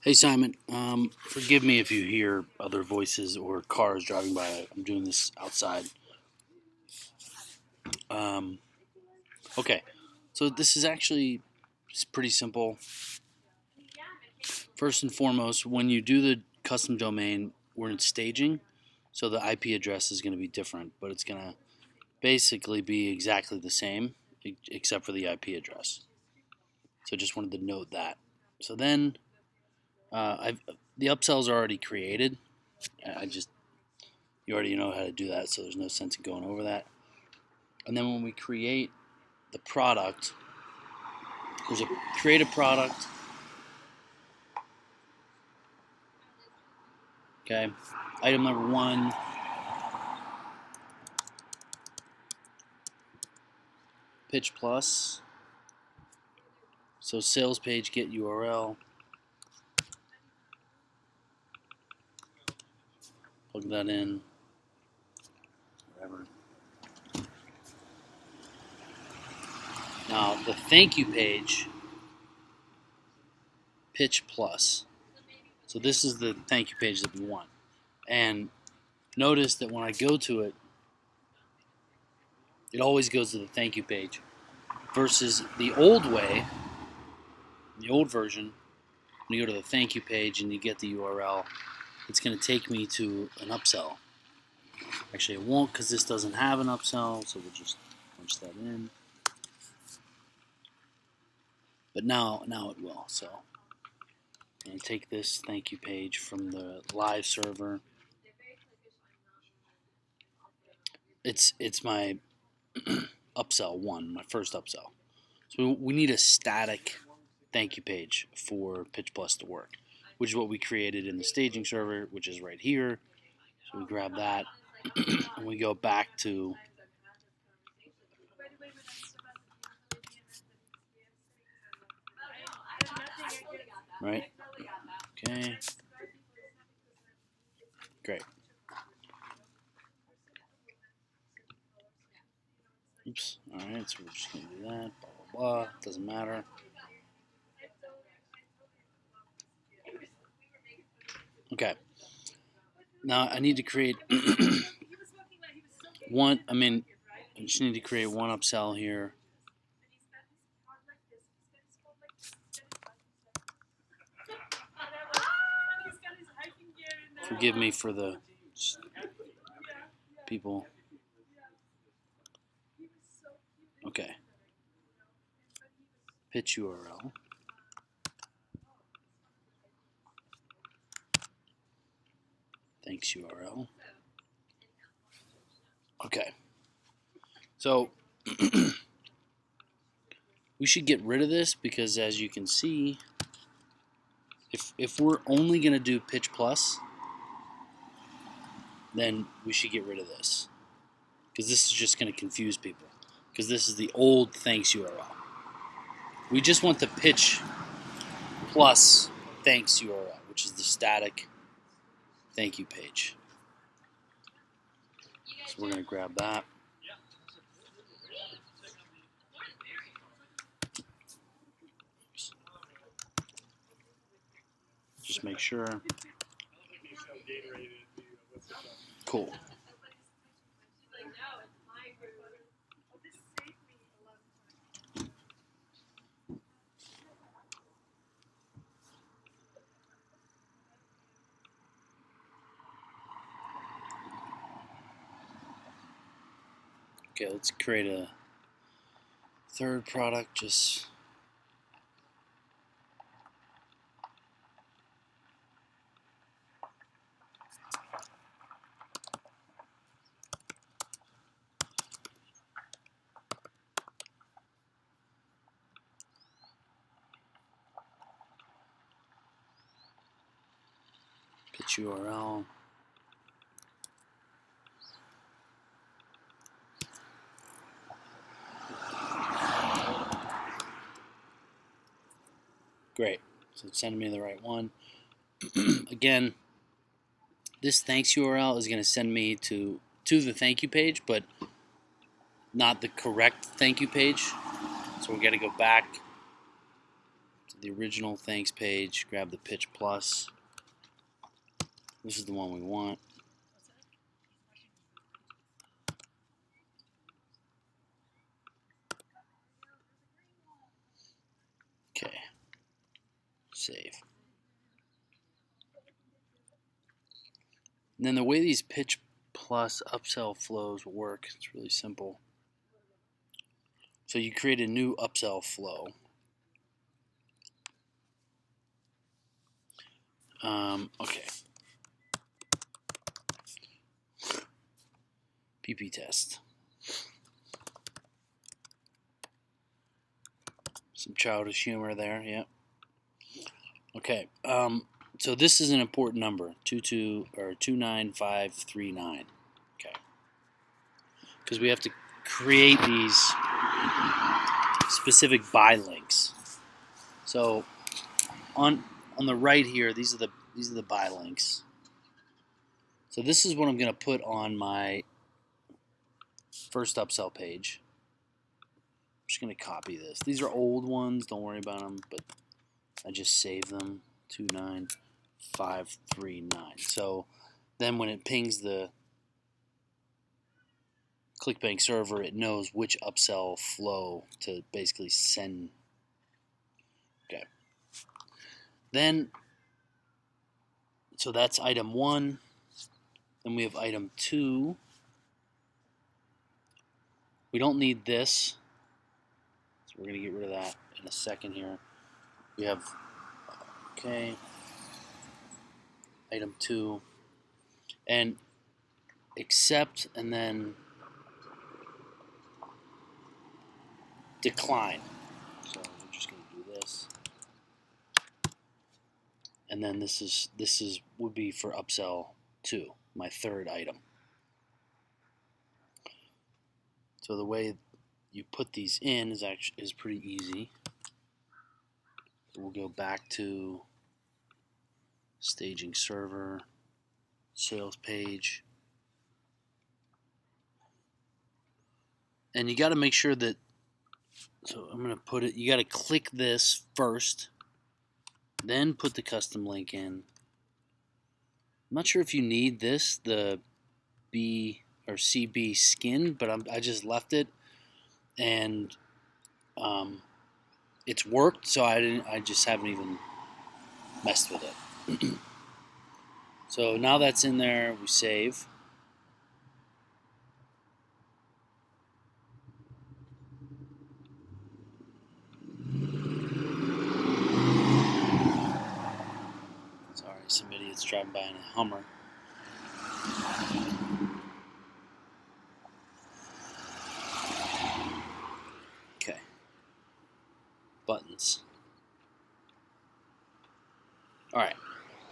Hey Simon, forgive me if you hear other voices or cars driving by. I'm doing this outside. Um, okay, so this is actually pretty simple. First and foremost, when you do the custom domain, we're in staging, so the IP address is going to be different, but it's going to basically be exactly the same except for the IP address. So just wanted to note that. So then, I've the upsells are already created. I just You already know how to do that, so there's no sense in going over that. And then when we create the product, there's a create a product. Okay, item number one, pitch plus. So sales page get URL. Plug that in. Whatever. Now the thank you page, pitch plus. So this is the thank you page that we want. And notice that when I go to it, it always goes to the thank you page. Versus the old way, the old version, when you go to the thank you page and you get the URL, it's going to take me to an upsell. Actually, it won't because this doesn't have an upsell, so we'll just punch that in. But now it will. So I'm going to take this thank you page from the live server. It's my upsell one, my first upsell. So we need a static thank you page for Pitch Plus to work, which is what we created in the staging server, which is right here. So we grab that and we go back to right. Okay. Great. Oops. All right. So we're just gonna do that. Blah blah blah. Doesn't matter. Okay. Now I need to create one. I just need to create one upsell here. Forgive me for the people. Okay. Pitch URL. Thanks URL. Okay. So we should get rid of this because, as you can see, if we're only going to do Pitch Plus, then we should get rid of this because this is just going to confuse people because this is the old thanks URL. We just want the Pitch Plus thanks URL, which is the static thank you page. So we're going to grab that. Just make sure. Cool. Okay, let's create a third product. Just pitch URL. Great. So it's sending me the right one. Again, this thanks URL is going to send me to the thank you page, but not the correct thank you page. So we're going to go back to the original thanks page, grab the pitch plus. This is the one we want. Okay, save. And then the way these pitch plus upsell flows work, it's really simple. So you create a new upsell flow. Okay. PP test. Some childish humor there, yeah. Okay. So this is an important number, 29539. Okay. Because we have to create these specific buy links. So on the right here, these are the buy links. So this is what I'm going to put on my first upsell page. I'm just going to copy this. These are old ones, don't worry about them, but I just save them, 29539. So then when it pings the ClickBank server, it knows which upsell flow to basically send. Okay. Then, so that's item 1. Then we have item 2. We don't need this, so we're going to get rid of that in a second here. We have, okay, item 2, and accept, and then decline. So we're just going to do this, and then this is would be for upsell 2, my third item. So the way you put these in is pretty easy. So we'll go back to staging server, sales page, and you got to make sure that. So I'm going to put it. You got to click this first, then put the custom link in. I'm not sure if you need this, the B or CB skin, but I just left it, and it's worked. So I just haven't even messed with it. So now that's in there, we save. Sorry, some idiot's driving by in a Hummer. Okay. Buttons. All right,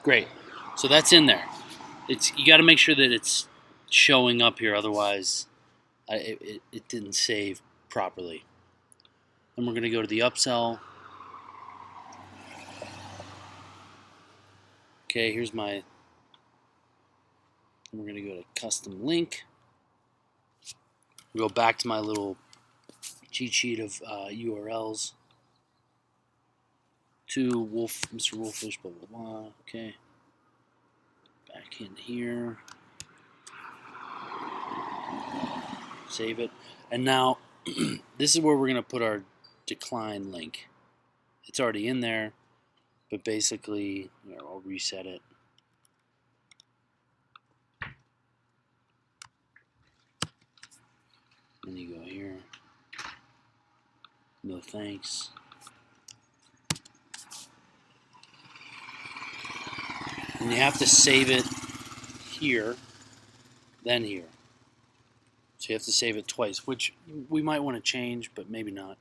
great. So that's in there. You got to make sure that it's showing up here, otherwise it didn't save properly. Then we're going to go to the upsell. Okay, here's my. We're going to go to custom link. Go back to my little cheat sheet of URLs. To Mr. Wolfish, blah blah blah. Okay. Back in here. Save it. And now this is where we're going to put our decline link. It's already in there, but basically, I'll reset it. Then you go here. No thanks. And you have to save it here, then here. So you have to save it twice, which we might want to change, but maybe not.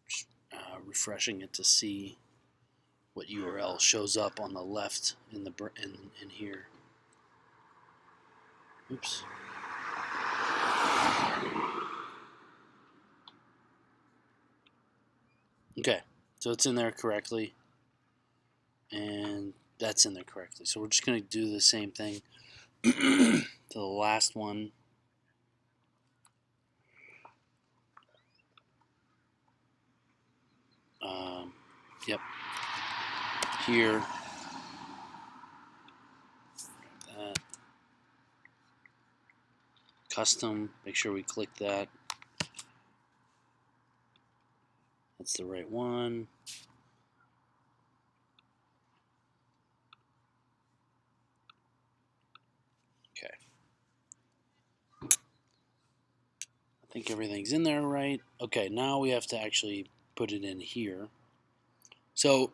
Just, refreshing it to see what URL shows up on the left in here. Oops. Okay, so it's in there correctly, and that's in there correctly. So we're just going to do the same thing to the last one. Yep. Here. Custom. Make sure we click that. That's the right one. Okay. I think everything's in there right. Okay, now we have to actually put it in here. So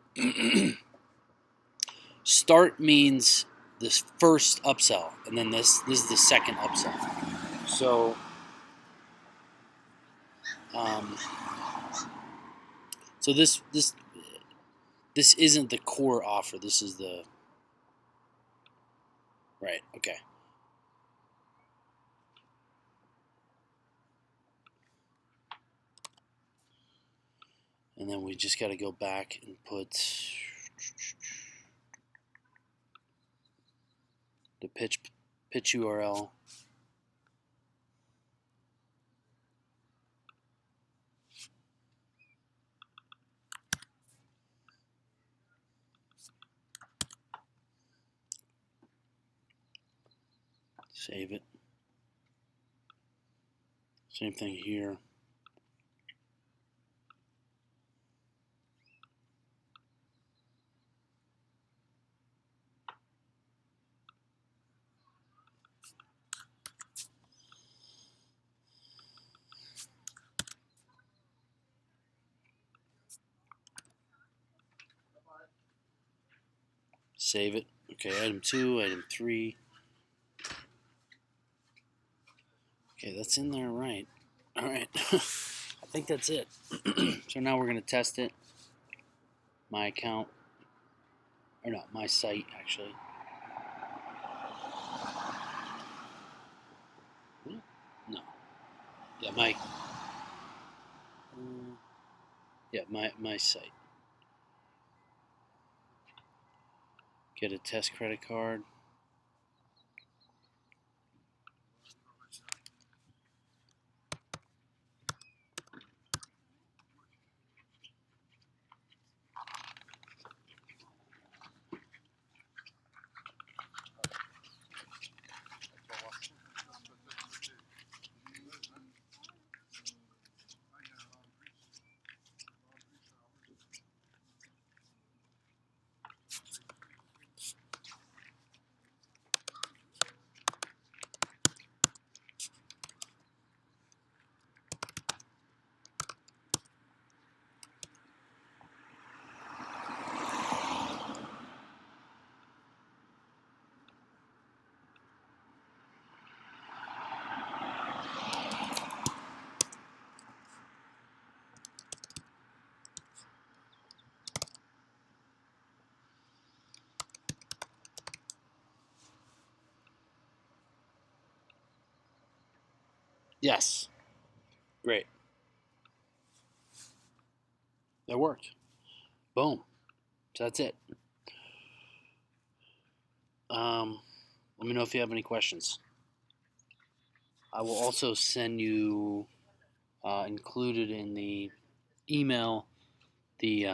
start means this first upsell, and then this is the second upsell. So so this isn't the core offer. This is the right. Okay. And then we just got to go back and put the pitch URL. Save it. Same thing here. Save it. Okay, item 2, item 3. Okay, that's in there right. All right. I think that's it. So now we're going to test it. My account. Or not, my site, actually. No. Yeah, my site. Get a test credit card. Yes. Great. That worked. Boom. So that's it. Let me know if you have any questions. I will also send you included in the email the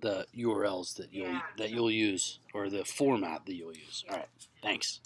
URLs that you'll use, or the format that you'll use. All right. Thanks.